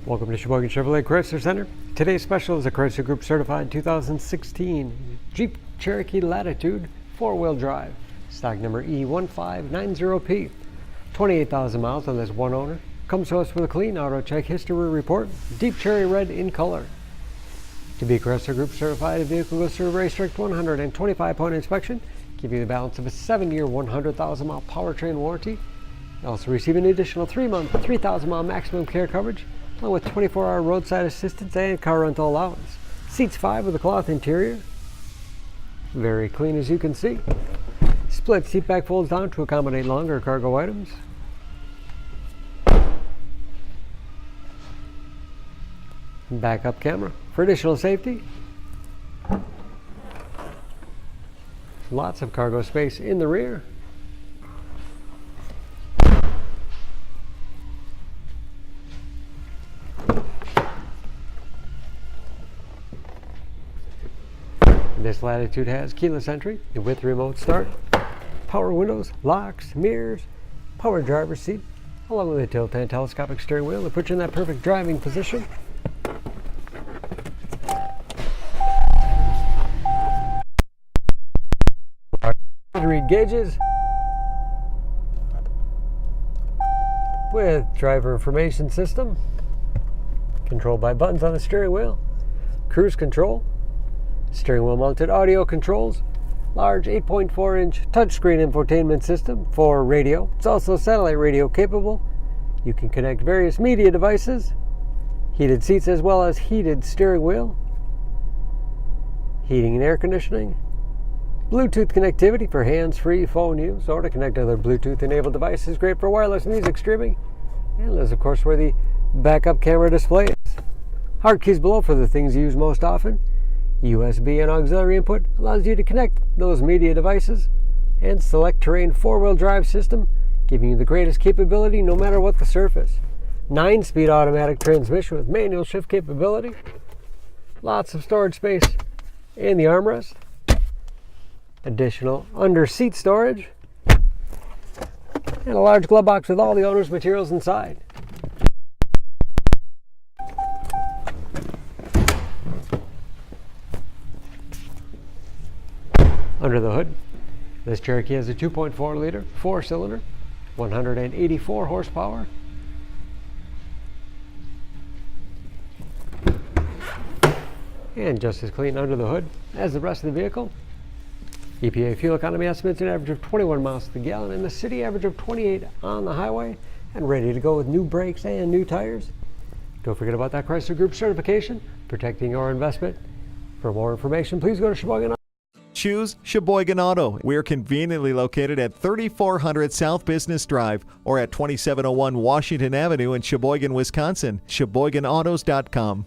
Welcome to Sheboygan Chevrolet Chrysler Center. Today's special is a Chrysler Group certified 2016 Jeep Cherokee Latitude 4-wheel drive, stock number E1590P. 28,000 miles on this one owner. Comes to us with a clean auto check history report, deep cherry red in color. To be Chrysler Group certified, the vehicle goes through a very strict 125-point inspection, give you the balance of a 7-year, 100,000-mile powertrain warranty. You also receive an additional 3-month, 3,000-mile maximum care coverage, along with 24-hour roadside assistance and car rental allowance. Seats 5 with a cloth interior. Very clean as you can see. Split seat back folds down to accommodate longer cargo items. Backup camera for additional safety. Lots of cargo space in the rear. This Latitude has keyless entry with remote start, power windows, locks, mirrors, power driver's seat, along with a tilt and telescopic steering wheel to put you in that perfect driving position. Read gauges with driver information system, controlled by buttons on the steering wheel, cruise control, steering wheel mounted audio controls, large 8.4-inch touchscreen infotainment system for radio. It's also satellite radio capable. You can connect various media devices, heated seats as well as heated steering wheel, heating and air conditioning, Bluetooth connectivity for hands-free phone use or to connect other Bluetooth-enabled devices. Great for wireless music streaming. And there's, of course, where the backup camera display is. Hard keys below for the things you use most often. USB and auxiliary input allows you to connect those media devices. And select terrain 4-wheel drive system, giving you the greatest capability no matter what the surface. 9-speed automatic transmission with manual shift capability. Lots of storage space in the armrest. Additional under seat storage, and a large glove box with all the owner's materials inside. Under the hood, this Cherokee has a 2.4-liter 4-cylinder, 184 horsepower. And just as clean under the hood as the rest of the vehicle. EPA fuel economy estimates an average of 21 miles to the gallon and the city average of 28 on the highway, and ready to go with new brakes and new tires. Don't forget about that Chrysler Group certification, protecting your investment. For more information, please go to Sheboygan. Choose Sheboygan Auto. We're conveniently located at 3400 South Business Drive or at 2701 Washington Avenue in Sheboygan, Wisconsin. SheboyganAutos.com.